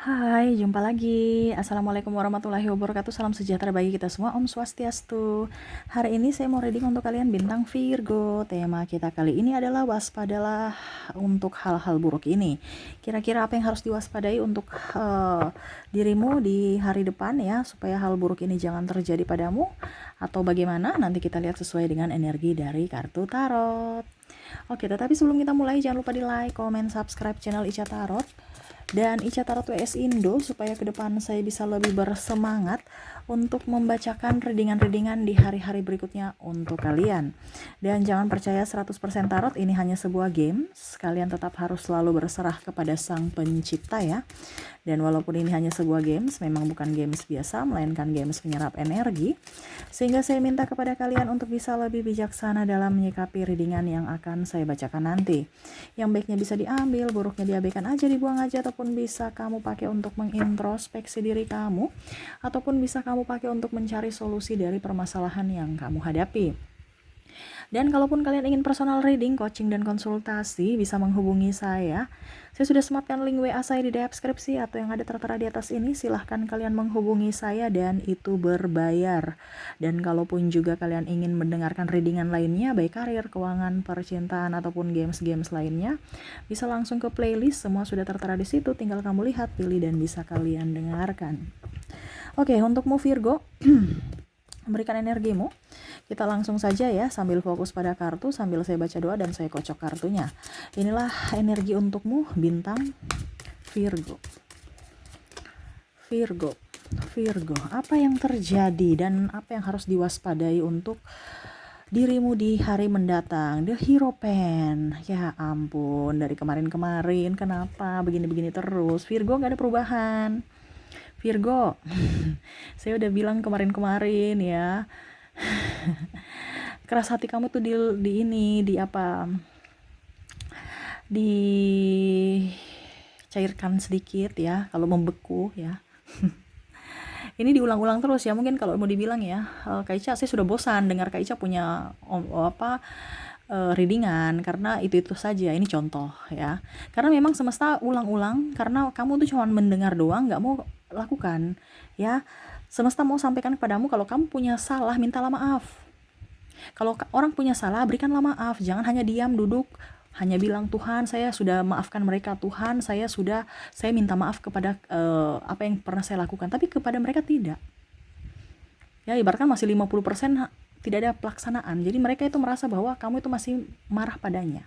Hai, jumpa lagi. Assalamualaikum warahmatullahi wabarakatuh. Salam sejahtera bagi kita semua. Om Swastiastu. Hari ini saya mau reading untuk kalian bintang Virgo. Tema kita kali ini adalah waspadalah untuk hal-hal buruk ini. Kira-kira apa yang harus diwaspadai untuk dirimu di hari depan ya, supaya hal buruk ini jangan terjadi padamu? Atau bagaimana? Nanti kita lihat sesuai dengan energi dari kartu tarot. Oke, tetapi sebelum kita mulai, jangan lupa di like, comment, subscribe channel Ica Tarot dan Ica Tarot WS Indo supaya ke depan saya bisa lebih bersemangat untuk membacakan readingan-readingan di hari-hari berikutnya untuk kalian. Dan jangan percaya 100% tarot ini hanya sebuah game. Kalian tetap harus selalu berserah kepada Sang Pencipta ya. Dan walaupun ini hanya sebuah games, memang bukan games biasa, melainkan games penyerap energi. Sehingga saya minta kepada kalian untuk bisa lebih bijaksana dalam menyikapi readingan yang akan saya bacakan nanti. Yang baiknya bisa diambil, buruknya diabaikan aja, dibuang aja, ataupun bisa kamu pakai untuk mengintrospeksi diri kamu, ataupun bisa kamu pakai untuk mencari solusi dari permasalahan yang kamu hadapi. Dan kalaupun kalian ingin personal reading, coaching, dan konsultasi, bisa menghubungi saya. Saya sudah sematkan link WA saya di deskripsi atau yang ada tertera di atas ini. Silahkan kalian menghubungi saya dan itu berbayar. Dan kalaupun juga kalian ingin mendengarkan readingan lainnya, baik karir, keuangan, percintaan, ataupun games-games lainnya, bisa langsung ke playlist. Semua sudah tertera di situ. Tinggal kamu lihat, pilih, dan bisa kalian dengarkan. Oke, untukmu Virgo, memberikan energimu. Kita langsung saja ya, sambil fokus pada kartu, sambil saya baca doa dan saya kocok kartunya. Inilah energi untukmu, bintang Virgo. Virgo, apa yang terjadi dan apa yang harus diwaspadai untuk dirimu di hari mendatang? The Hierophant. Ya ampun, dari kemarin-kemarin kenapa begini-begini terus? Virgo gak ada perubahan. Virgo, saya udah bilang kemarin-kemarin ya, keras hati kamu tuh di ini, di apa, dicairkan sedikit ya, kalau membeku ya. Ini diulang-ulang terus ya, mungkin kalau mau dibilang ya, Kak Ica, saya sudah bosan dengar Kak Ica punya readingan, karena itu saja. Ini contoh ya, karena memang semesta ulang-ulang, karena kamu tuh cuma mendengar doang, nggak mau lakukan ya. Semesta mau sampaikan kepadamu, kalau kamu punya salah, mintalah maaf. Kalau orang punya salah, berikanlah maaf. Jangan hanya diam, duduk, hanya bilang, Tuhan, saya sudah maafkan mereka. Tuhan, saya minta maaf kepada apa yang pernah saya lakukan. Tapi kepada mereka tidak. Ya, ibaratkan masih 50% tidak ada pelaksanaan. Jadi mereka itu merasa bahwa kamu itu masih marah padanya.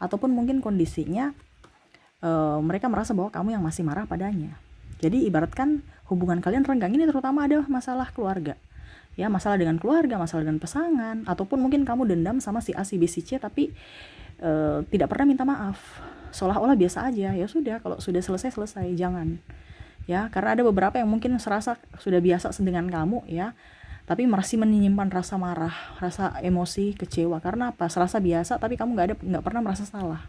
Ataupun mungkin kondisinya mereka merasa bahwa kamu yang masih marah padanya. Jadi ibaratkan hubungan kalian renggang. Ini terutama ada masalah keluarga. Ya, masalah dengan keluarga, masalah dengan pasangan, ataupun mungkin kamu dendam sama si A, si B, si C, tapi tidak pernah minta maaf, seolah-olah biasa aja. Ya sudah, kalau sudah selesai, jangan ya, karena ada beberapa yang mungkin serasa sudah biasa dengan kamu ya, tapi masih menyimpan rasa marah, rasa emosi, kecewa. Karena apa? Serasa biasa, tapi kamu nggak pernah merasa salah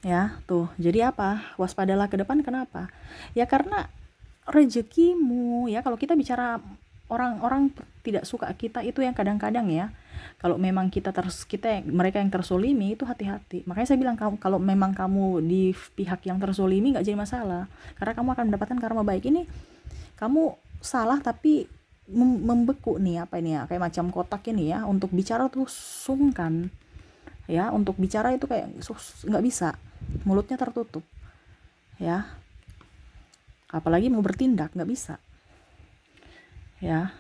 ya. Tuh, jadi apa? Waspadalah ke depan. Kenapa? Ya karena rezekimu ya. Kalau kita bicara orang-orang tidak suka kita, itu yang kadang-kadang ya, kalau memang mereka yang tersolimi, itu hati-hati. Makanya saya bilang, kalau memang kamu di pihak yang tersolimi, nggak jadi masalah, karena kamu akan mendapatkan karma baik. Ini kamu salah tapi membeku nih, apa ini ya, kayak macam kotak ini ya, untuk bicara tuh sungkan ya, untuk bicara itu kayak nggak bisa, mulutnya tertutup ya, apalagi mau bertindak nggak bisa ya.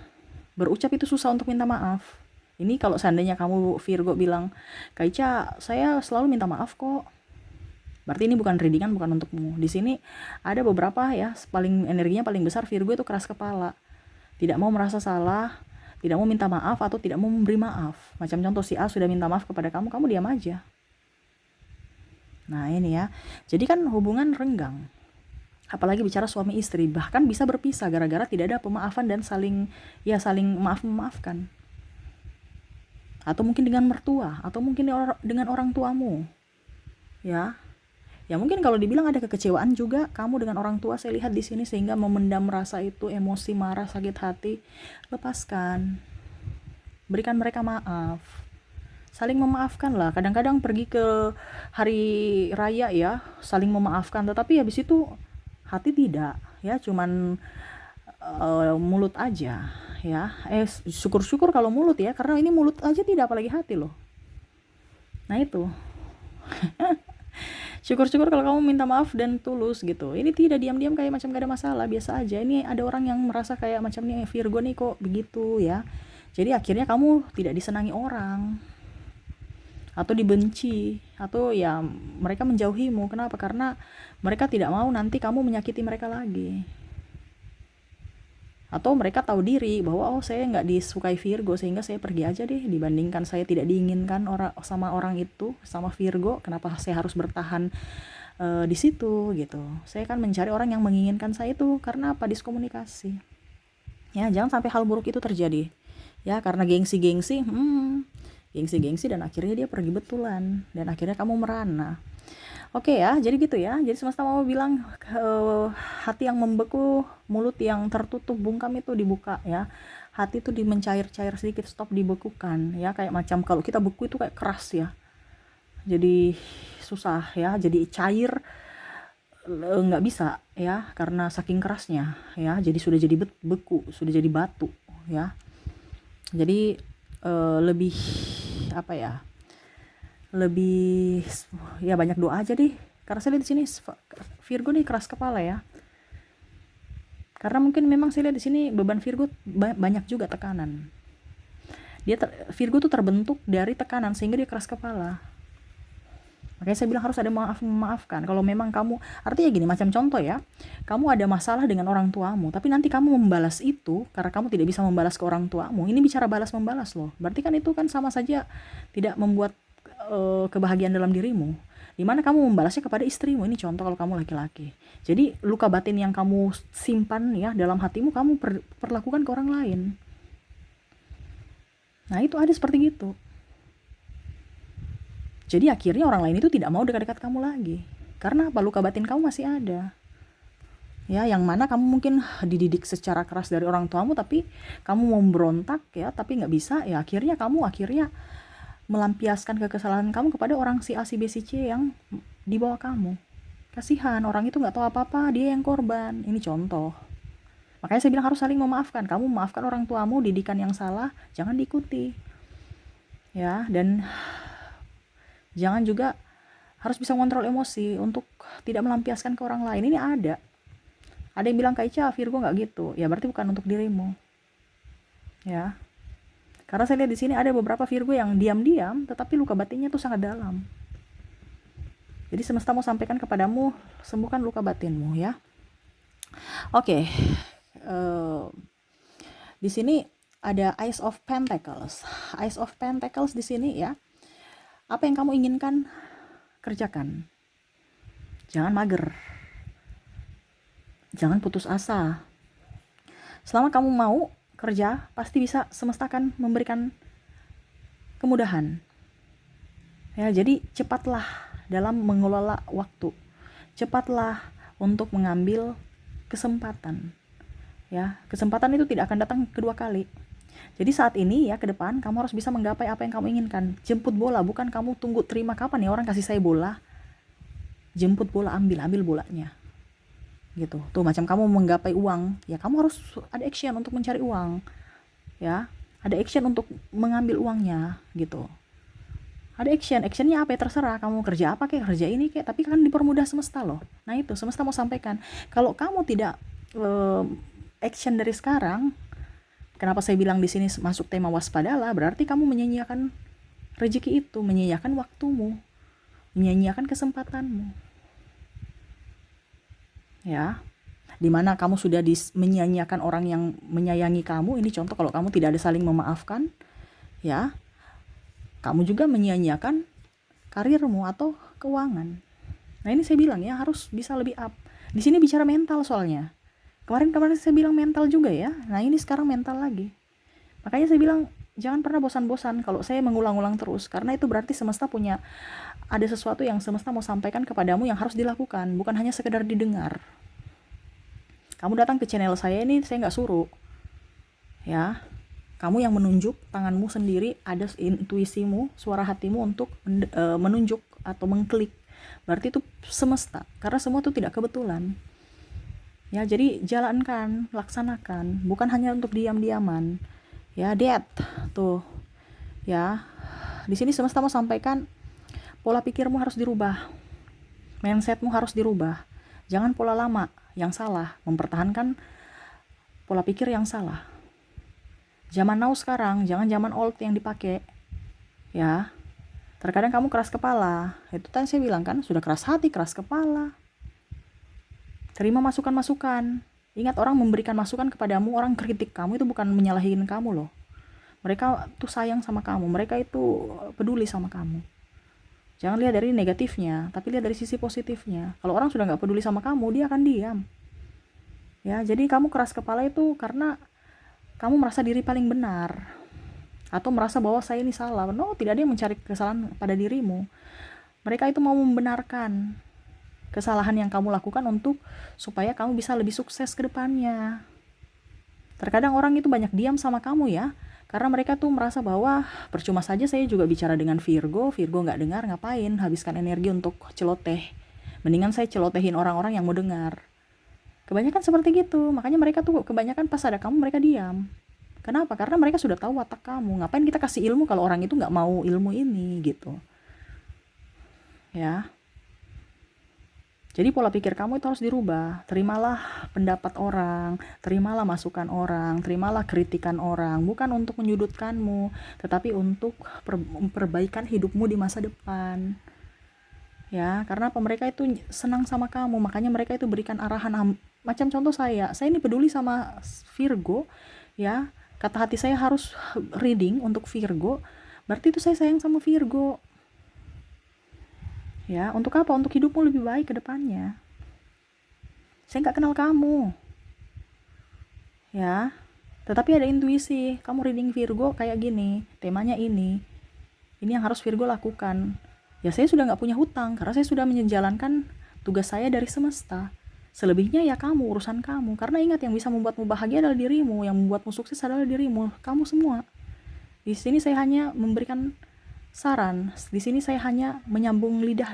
Berucap itu susah untuk minta maaf. Ini kalau seandainya kamu Virgo bilang, Kak Ica, saya selalu minta maaf kok, berarti ini bukan readingan, bukan untukmu. Di sini ada beberapa ya, energinya paling besar Virgo itu keras kepala, tidak mau merasa salah, tidak mau minta maaf, atau tidak mau memberi maaf. Macam contoh, si A sudah minta maaf kepada kamu, kamu diam aja. Nah ini ya, jadi kan hubungan renggang. Apalagi bicara suami istri, bahkan bisa berpisah gara-gara tidak ada pemaafan dan saling memaafkan. Atau mungkin dengan mertua, atau mungkin dengan orang tuamu ya. Ya mungkin kalau dibilang ada kekecewaan juga kamu dengan orang tua, saya lihat di sini, sehingga memendam rasa itu, emosi, marah, sakit hati. Lepaskan, berikan mereka maaf, saling memaafkan lah. Kadang-kadang pergi ke hari raya ya, saling memaafkan, tetapi habis itu hati tidak, ya cuman mulut aja ya. Syukur-syukur kalau mulut ya, karena ini mulut aja tidak, apalagi hati loh. Nah itu, syukur-syukur kalau kamu minta maaf dan tulus gitu. Ini tidak diam-diam kayak macam gak ada masalah, biasa aja. Ini ada orang yang merasa kayak macam nih Virgo nih kok begitu ya. Jadi akhirnya kamu tidak disenangi orang, atau dibenci, atau ya mereka menjauhimu. Kenapa? Karena mereka tidak mau nanti kamu menyakiti mereka lagi, atau mereka tahu diri bahwa oh saya nggak disukai Virgo sehingga saya pergi aja deh, dibandingkan saya tidak diinginkan sama orang itu, sama Virgo, kenapa saya harus bertahan di situ gitu. Saya kan mencari orang yang menginginkan saya itu. Karena apa? Diskomunikasi ya. Jangan sampai hal buruk itu terjadi ya, karena gengsi-gengsi dan akhirnya dia pergi betulan dan akhirnya kamu merana. Oke ya, jadi gitu ya. Jadi semesta mau bilang hati yang membeku, mulut yang tertutup bungkam itu dibuka ya. Hati itu mencair-cair sedikit, stop, dibekukan ya. Kayak macam kalau kita beku itu kayak keras ya, jadi susah ya, jadi cair, nggak bisa ya karena saking kerasnya ya. Jadi sudah jadi beku, sudah jadi batu ya. Jadi lebih apa ya, lebih ya banyak doa aja deh. Karena saya lihat di sini Virgo nih keras kepala ya. Karena mungkin memang saya lihat di sini beban Virgo banyak juga tekanan. Virgo tuh terbentuk dari tekanan sehingga dia keras kepala. Makanya saya bilang harus ada memaafkan. Kalau memang kamu, artinya gini, macam contoh ya, kamu ada masalah dengan orang tuamu, tapi nanti kamu membalas itu karena kamu tidak bisa membalas ke orang tuamu. Ini bicara balas membalas loh. Berarti kan itu kan sama saja tidak membuat kebahagiaan dalam dirimu. Dimana kamu membalasnya kepada istrimu. Ini contoh kalau kamu laki-laki. Jadi luka batin yang kamu simpan ya dalam hatimu, kamu perlakukan ke orang lain. Nah itu ada seperti gitu. Jadi akhirnya orang lain itu tidak mau dekat-dekat kamu lagi. Karena apa? Luka batin kamu masih ada. Ya, yang mana kamu mungkin dididik secara keras dari orang tuamu, tapi kamu mau berontak ya, tapi nggak bisa. Ya akhirnya kamu melampiaskan kekesalan kamu kepada orang si A, si B, si C yang di bawah kamu. Kasihan, orang itu nggak tahu apa-apa, dia yang korban. Ini contoh. Makanya saya bilang harus saling memaafkan. Kamu memaafkan orang tuamu, didikan yang salah jangan diikuti. Ya, dan jangan juga harus bisa mengontrol emosi untuk tidak melampiaskan ke orang lain. Ini ada yang bilang Kak Ica, Virgo nggak gitu. Ya berarti bukan untuk dirimu. Ya. Karena saya lihat di sini ada beberapa Virgo yang diam-diam tetapi luka batinnya tuh sangat dalam. Jadi semesta mau sampaikan kepadamu, sembuhkan luka batinmu ya. Oke. Di sini ada Ace of Pentacles. Ace of Pentacles di sini ya. Apa yang kamu inginkan, kerjakan. Jangan mager. Jangan putus asa. Selama kamu mau kerja, pasti bisa, semesta akan memberikan kemudahan. Ya, jadi cepatlah dalam mengelola waktu. Cepatlah untuk mengambil kesempatan. Ya, kesempatan itu tidak akan datang kedua kali. Jadi saat ini ya, ke depan kamu harus bisa menggapai apa yang kamu inginkan. Jemput bola, bukan kamu tunggu terima kapan ya orang kasih saya bola. Jemput bola, ambil bolanya. Gitu. Tuh macam kamu menggapai uang, ya kamu harus ada action untuk mencari uang. Ya, ada action untuk mengambil uangnya gitu. Ada actionnya apa ya, terserah kamu kerja apa kayak, kerja ini kayak, tapi kan dipermudah semesta loh. Nah itu semesta mau sampaikan, kalau kamu tidak action dari sekarang, kenapa saya bilang di sini masuk tema waspadalah, berarti kamu menyia-nyiakan rezeki itu, menyia-nyiakan waktumu, menyia-nyiakan kesempatanmu. Ya, dimana kamu sudah menyia-nyiakan orang yang menyayangi kamu. Ini contoh kalau kamu tidak ada saling memaafkan, ya, kamu juga menyia-nyiakan karirmu atau keuangan. Nah ini saya bilang ya harus bisa lebih up. Di sini bicara mental soalnya. Kemarin saya bilang mental juga ya. Nah ini sekarang mental lagi. Makanya saya bilang jangan pernah bosan-bosan kalau saya mengulang-ulang terus. Karena itu berarti semesta punya, ada sesuatu yang semesta mau sampaikan kepadamu yang harus dilakukan. Bukan hanya sekedar didengar. Kamu datang ke channel saya ini, saya nggak suruh. Ya, kamu yang menunjuk, tanganmu sendiri, ada intuisimu, suara hatimu untuk menunjuk atau mengklik. Berarti itu semesta. Karena semua itu tidak kebetulan. Ya, jadi jalankan, laksanakan, bukan hanya untuk diam-diaman. Ya, diet tuh. Ya, di sini semesta mau sampaikan pola pikirmu harus dirubah. Mindsetmu harus dirubah. Jangan pola lama yang salah, mempertahankan pola pikir yang salah. Zaman now sekarang, jangan zaman old yang dipakai. Ya, terkadang kamu keras kepala. Itu tadi saya bilang kan, sudah keras hati, keras kepala. Terima masukan-masukan. Ingat, orang memberikan masukan kepadamu, orang kritik kamu itu bukan menyalahin kamu loh. Mereka tuh sayang sama kamu, mereka itu peduli sama kamu. Jangan lihat dari negatifnya, tapi lihat dari sisi positifnya. Kalau orang sudah nggak peduli sama kamu, dia akan diam. Ya, jadi kamu keras kepala itu karena kamu merasa diri paling benar. Atau merasa bahwa saya ini salah. No, tidak ada yang mencari kesalahan pada dirimu. Mereka itu mau membenarkan kesalahan yang kamu lakukan untuk supaya kamu bisa lebih sukses ke depannya. Terkadang orang itu banyak diam sama kamu ya, karena mereka tuh merasa bahwa percuma saja saya juga bicara dengan Virgo nggak dengar, ngapain habiskan energi untuk celoteh. Mendingan saya celotehin orang-orang yang mau dengar. Kebanyakan seperti gitu, makanya mereka tuh kebanyakan pas ada kamu mereka diam. Kenapa? Karena mereka sudah tahu watak kamu. Ngapain kita kasih ilmu kalau orang itu nggak mau ilmu ini gitu. Ya. Jadi pola pikir kamu itu harus dirubah. Terimalah pendapat orang, terimalah masukan orang, terimalah kritikan orang. Bukan untuk menyudutkanmu, tetapi untuk perbaikan hidupmu di masa depan. Ya, karena apa, mereka itu senang sama kamu, makanya mereka itu berikan arahan. Macam contoh saya ini peduli sama Virgo, ya. Kata hati saya harus reading untuk Virgo, berarti itu saya sayang sama Virgo. Ya, untuk apa? Untuk hidupmu lebih baik ke depannya. Saya nggak kenal kamu. Ya, tetapi ada intuisi. Kamu reading Virgo kayak gini, temanya ini. Ini yang harus Virgo lakukan. Ya, saya sudah nggak punya hutang, karena saya sudah menjalankan tugas saya dari semesta. Selebihnya ya kamu, urusan kamu. Karena ingat, yang bisa membuatmu bahagia adalah dirimu, yang membuatmu sukses adalah dirimu, kamu semua. Di sini saya hanya memberikan saran. Di sini saya hanya menyambung lidah,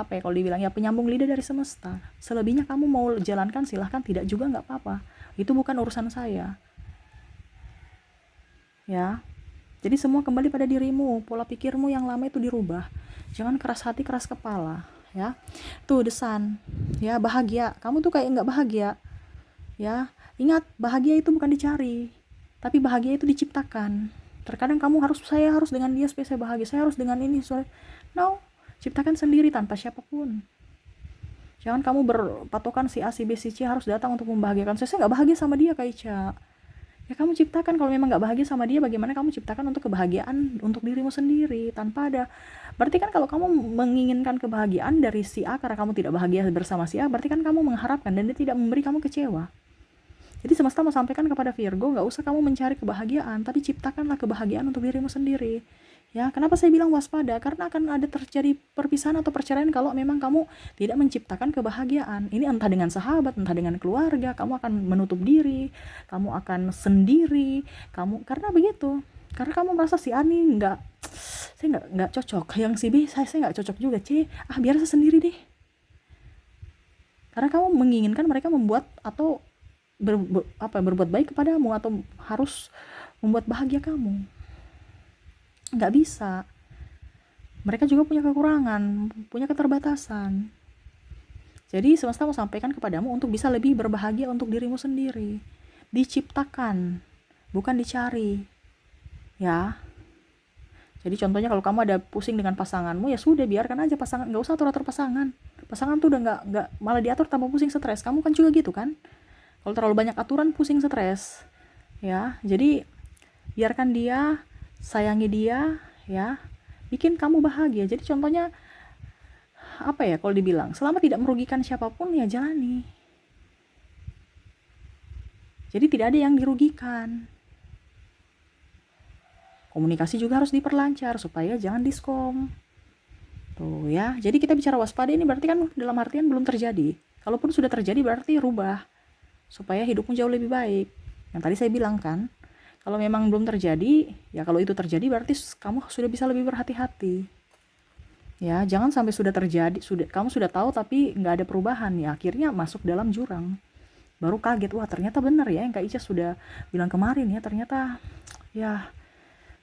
apa ya kalau dibilang ya, penyambung lidah dari semesta. Selebihnya kamu mau jalankan silahkan, tidak juga nggak apa-apa. Itu bukan urusan saya. Ya. Jadi semua kembali pada dirimu, pola pikirmu yang lama itu dirubah. Jangan keras hati, keras kepala, ya. Tuh desan, ya, bahagia. Kamu tuh kayak nggak bahagia, ya. Ingat, bahagia itu bukan dicari, tapi bahagia itu diciptakan. Terkadang saya harus dengan dia supaya saya bahagia, saya harus dengan ini, no, ciptakan sendiri tanpa siapapun. Jangan kamu berpatokan si A, si B, si C harus datang untuk membahagiakan saya nggak bahagia sama dia, Kak Ica. Ya kamu ciptakan, kalau memang nggak bahagia sama dia, bagaimana kamu ciptakan untuk kebahagiaan untuk dirimu sendiri tanpa ada. Berarti kan kalau kamu menginginkan kebahagiaan dari si A karena kamu tidak bahagia bersama si A, berarti kan kamu mengharapkan dan dia tidak memberi, kamu kecewa. Jadi semesta mau sampaikan kepada Virgo, nggak usah kamu mencari kebahagiaan, tapi ciptakanlah kebahagiaan untuk dirimu sendiri. Ya, kenapa saya bilang waspada? Karena akan ada terjadi perpisahan atau perceraian kalau memang kamu tidak menciptakan kebahagiaan. Ini entah dengan sahabat, entah dengan keluarga, kamu akan menutup diri, kamu akan sendiri, karena begitu. Karena kamu merasa si Ani saya nggak cocok, yang si B saya nggak cocok juga, biar saya sendiri deh. Karena kamu menginginkan mereka membuat atau berbuat baik kepadamu atau harus membuat bahagia kamu. Nggak bisa. Mereka juga punya kekurangan, punya keterbatasan. Jadi semesta mau sampaikan kepadamu untuk bisa lebih berbahagia untuk dirimu sendiri. Diciptakan, bukan dicari. Ya. Jadi contohnya kalau kamu ada pusing dengan pasanganmu, ya sudah, biarkan aja pasangan, nggak usah atur-atur pasangan. Pasangan tuh udah nggak malah diatur tambah pusing, stres. Kamu kan juga gitu kan? Kalau terlalu banyak aturan, pusing, stres. Ya, jadi biarkan dia, sayangi dia, ya, bikin kamu bahagia. Jadi contohnya apa ya kalau dibilang, selama tidak merugikan siapapun ya jalani. Jadi tidak ada yang dirugikan. Komunikasi juga harus diperlancar supaya jangan diskom. Tuh ya, jadi kita bicara waspada ini berarti kan dalam artian belum terjadi. Kalaupun sudah terjadi berarti rubah supaya hidupmu jauh lebih baik. Yang tadi saya bilang kan, kalau memang belum terjadi, ya kalau itu terjadi berarti kamu sudah bisa lebih berhati-hati. Ya, jangan sampai sudah terjadi, kamu sudah tahu tapi nggak ada perubahan, ya akhirnya masuk dalam jurang. baru kaget, wah ternyata benar ya yang Kak Ica sudah bilang kemarin ya, ternyata ya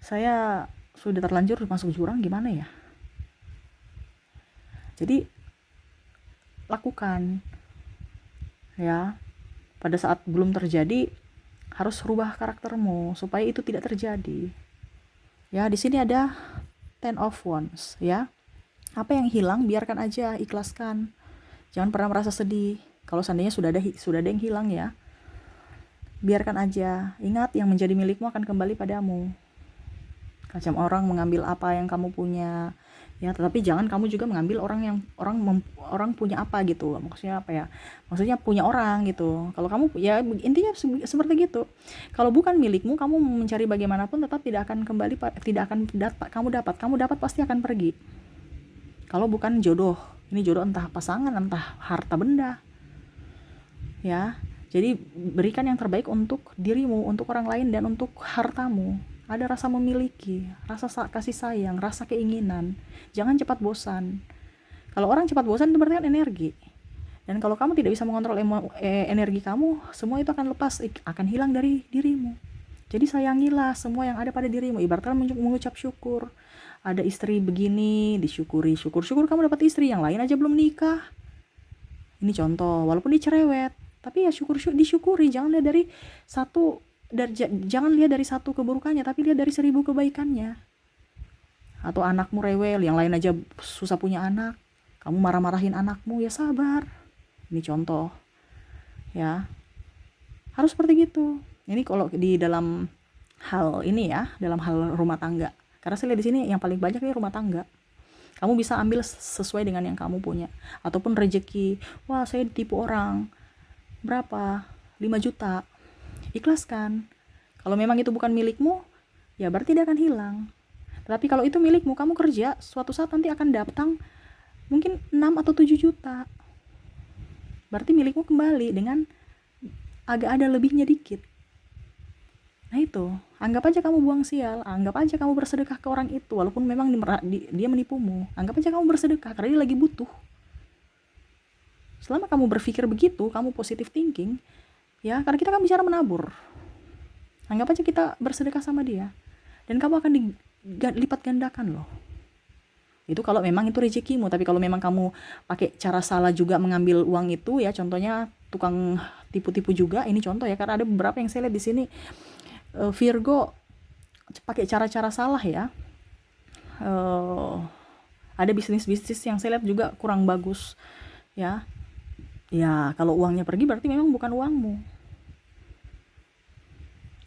saya sudah terlanjur masuk jurang, gimana ya. Jadi lakukan ya, pada saat belum terjadi harus rubah karaktermu supaya itu tidak terjadi. Ya, di sini ada Ten of Wands ya. Apa yang hilang biarkan aja, ikhlaskan. Jangan pernah merasa sedih kalau seandainya sudah ada yang hilang ya. Biarkan aja. Ingat, yang menjadi milikmu akan kembali padamu. Macam orang mengambil apa yang kamu punya ya, tetapi jangan kamu juga mengambil orang punya apa gitu. Maksudnya apa ya? Maksudnya punya orang gitu. Kalau kamu ya intinya seperti gitu. Kalau bukan milikmu, kamu mencari bagaimanapun tetap tidak akan kembali, tidak akan kamu dapat pasti akan pergi. Kalau bukan jodoh, ini jodoh entah pasangan, entah harta benda. Ya. Jadi berikan yang terbaik untuk dirimu, untuk orang lain, dan untuk hartamu. Ada rasa memiliki, rasa kasih sayang, rasa keinginan. Jangan cepat bosan. Kalau orang cepat bosan itu berarti kan energi. Dan kalau kamu tidak bisa mengontrol energi kamu, semua itu akan lepas, akan hilang dari dirimu. Jadi sayangilah semua yang ada pada dirimu. Ibaratkan mengucap syukur. Ada istri begini, disyukuri. Syukur kamu dapat istri, yang lain aja belum nikah. Ini contoh, walaupun dia cerewet, tapi ya disyukuri. Jangan lihat dari satu keburukannya, tapi lihat dari 1000 kebaikannya. Atau anakmu rewel, yang lain aja susah punya anak, kamu marah-marahin anakmu, ya sabar. Ini contoh ya, harus seperti gitu. Ini kalau di dalam hal ini ya, dalam hal rumah tangga, karena saya lihat di sini yang paling banyak nih rumah tangga. Kamu bisa ambil sesuai dengan yang kamu punya. Ataupun rezeki, wah saya ditipu orang, berapa? 5 juta. Ikhlaskan. Kalau memang itu bukan milikmu, ya berarti dia akan hilang. Tapi kalau itu milikmu, kamu kerja, suatu saat nanti akan datang mungkin 6 atau 7 juta. Berarti milikmu kembali dengan agak ada lebihnya dikit. Nah itu, anggap aja kamu buang sial, anggap aja kamu bersedekah ke orang itu, walaupun memang dia menipumu. Anggap aja kamu bersedekah karena dia lagi butuh. Selama kamu berpikir begitu, kamu positive thinking, ya, karena kita kan bicara menabur. Anggap aja kita bersedekah sama dia, dan kamu akan dilipat gandakan loh. Itu kalau memang itu rezekimu. Tapi kalau memang kamu pakai cara salah juga mengambil uang itu ya, contohnya tukang tipu-tipu juga, ini contoh ya, karena ada beberapa yang saya lihat di sini Virgo pakai cara-cara salah ya. Ada bisnis yang saya lihat juga kurang bagus ya. Ya kalau uangnya pergi berarti memang bukan uangmu.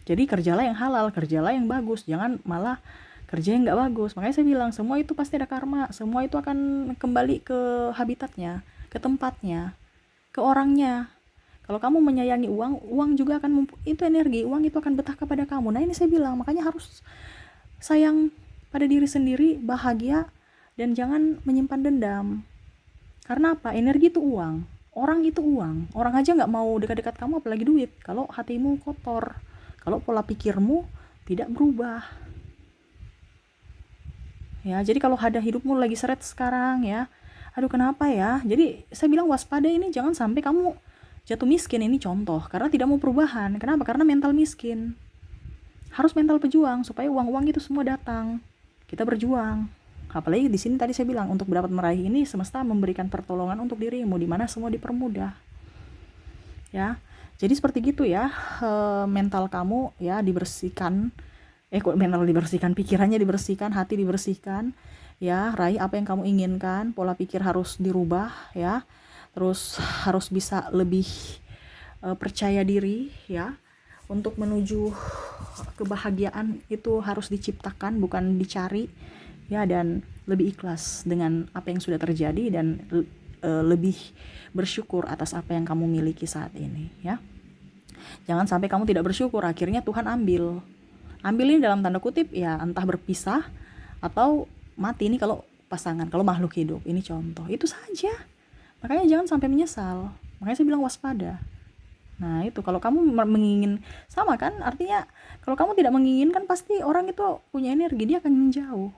Jadi kerjalah yang halal, kerjalah yang bagus, jangan malah kerja yang nggak bagus. Makanya saya bilang semua itu pasti ada karma, semua itu akan kembali ke habitatnya, ke tempatnya, ke orangnya. Kalau kamu menyayangi uang juga akan itu energi, uang itu akan betah kepada kamu. Nah ini saya bilang, makanya harus sayang pada diri sendiri, bahagia, dan jangan menyimpan dendam. Karena apa? Energi itu uang, orang itu uang. Orang aja nggak mau dekat-dekat kamu, apalagi duit. Kalau hatimu kotor, kalau pola pikirmu tidak berubah. Ya, jadi kalau ada hidupmu lagi seret sekarang ya, aduh kenapa ya? Jadi saya bilang waspada, ini jangan sampai kamu jatuh miskin. Ini contoh, karena tidak mau perubahan. Kenapa? Karena mental miskin. Harus mental pejuang supaya uang-uang itu semua datang. Kita berjuang. Apalagi di sini tadi saya bilang, untuk dapat meraih ini semesta memberikan pertolongan untuk dirimu, di mana semua dipermudah. Ya. Jadi seperti gitu ya, mental kamu ya dibersihkan. Mental dibersihkan, pikirannya dibersihkan, hati dibersihkan, ya, raih apa yang kamu inginkan, pola pikir harus dirubah, ya, terus harus bisa lebih percaya diri, ya, untuk menuju kebahagiaan itu harus diciptakan, bukan dicari, ya, dan lebih ikhlas dengan apa yang sudah terjadi, dan lebih bersyukur atas apa yang kamu miliki saat ini, ya. Jangan sampai kamu tidak bersyukur, akhirnya Tuhan ambil ini dalam tanda kutip ya, entah berpisah atau mati. Ini kalau pasangan, kalau makhluk hidup, ini contoh, itu saja. Makanya jangan sampai menyesal. Makanya saya bilang waspada. Nah itu, kalau kamu mengingin sama kan, artinya kalau kamu tidak menginginkan, pasti orang itu punya energi, dia akan menjauh.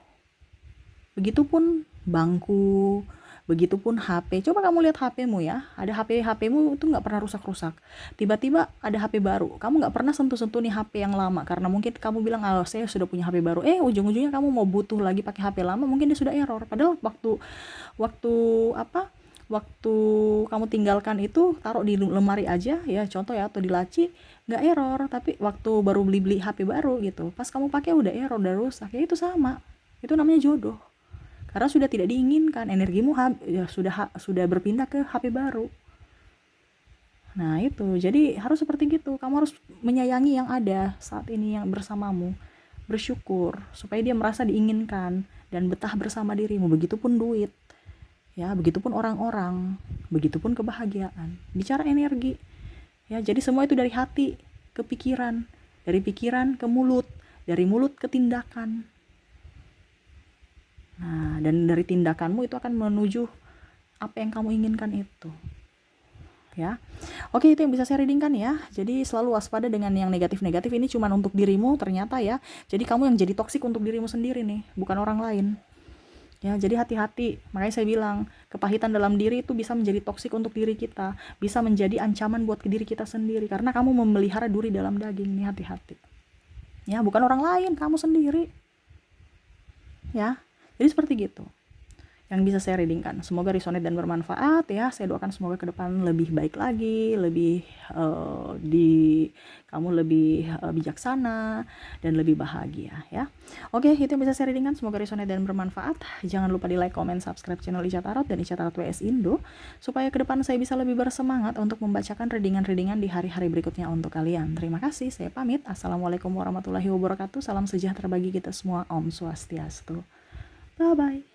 Begitupun bangku, Begitupun HP. Coba kamu lihat HPmu ya. Ada HPmu itu nggak pernah rusak-rusak. Tiba-tiba ada HP baru. Kamu nggak pernah sentuh-sentuh nih HP yang lama karena mungkin kamu bilang, "Ah, saya sudah punya HP baru." Ujung-ujungnya kamu mau butuh lagi pakai HP lama, mungkin dia sudah error. Padahal waktu apa? Waktu kamu tinggalkan itu taruh di lemari aja ya, contoh ya, atau di laci, nggak error. Tapi waktu baru beli HP baru gitu, pas kamu pakai udah error, udah rusak. Ya itu sama, itu namanya jodoh, karena sudah tidak diinginkan, energimu ya sudah berpindah ke HP baru. Nah itu, jadi harus seperti gitu. Kamu harus menyayangi yang ada saat ini yang bersamamu, bersyukur supaya dia merasa diinginkan dan betah bersama dirimu. Begitupun duit ya, begitupun orang-orang, begitupun kebahagiaan. Bicara energi ya, jadi semua itu dari hati ke pikiran, dari pikiran ke mulut, dari mulut ke tindakan. Nah, dan dari tindakanmu itu akan menuju apa yang kamu inginkan itu ya. Oke, itu yang bisa saya readingkan ya. Jadi selalu waspada dengan yang negatif-negatif. Ini cuma untuk dirimu ternyata ya. Jadi kamu yang jadi toksik untuk dirimu sendiri nih, bukan orang lain ya. Jadi hati-hati. Makanya saya bilang, kepahitan dalam diri itu bisa menjadi toksik untuk diri kita, bisa menjadi ancaman buat ke diri kita sendiri, karena kamu memelihara duri dalam daging nih. Hati-hati ya, bukan orang lain, kamu sendiri ya. Jadi seperti gitu yang bisa saya readingkan. Semoga resonate dan bermanfaat ya. Saya doakan semoga ke depan lebih baik lagi, lebih kamu lebih bijaksana dan lebih bahagia ya. Oke, itu yang bisa saya readingkan. Semoga resonate dan bermanfaat. Jangan lupa di like, comment, subscribe channel Ica Tarot dan Ica Tarot WS Indo supaya ke depan saya bisa lebih bersemangat untuk membacakan readingan-readingan di hari-hari berikutnya untuk kalian. Terima kasih. Saya pamit. Assalamualaikum warahmatullahi wabarakatuh. Salam sejahtera bagi kita semua. Om Swastiastu. Bye bye.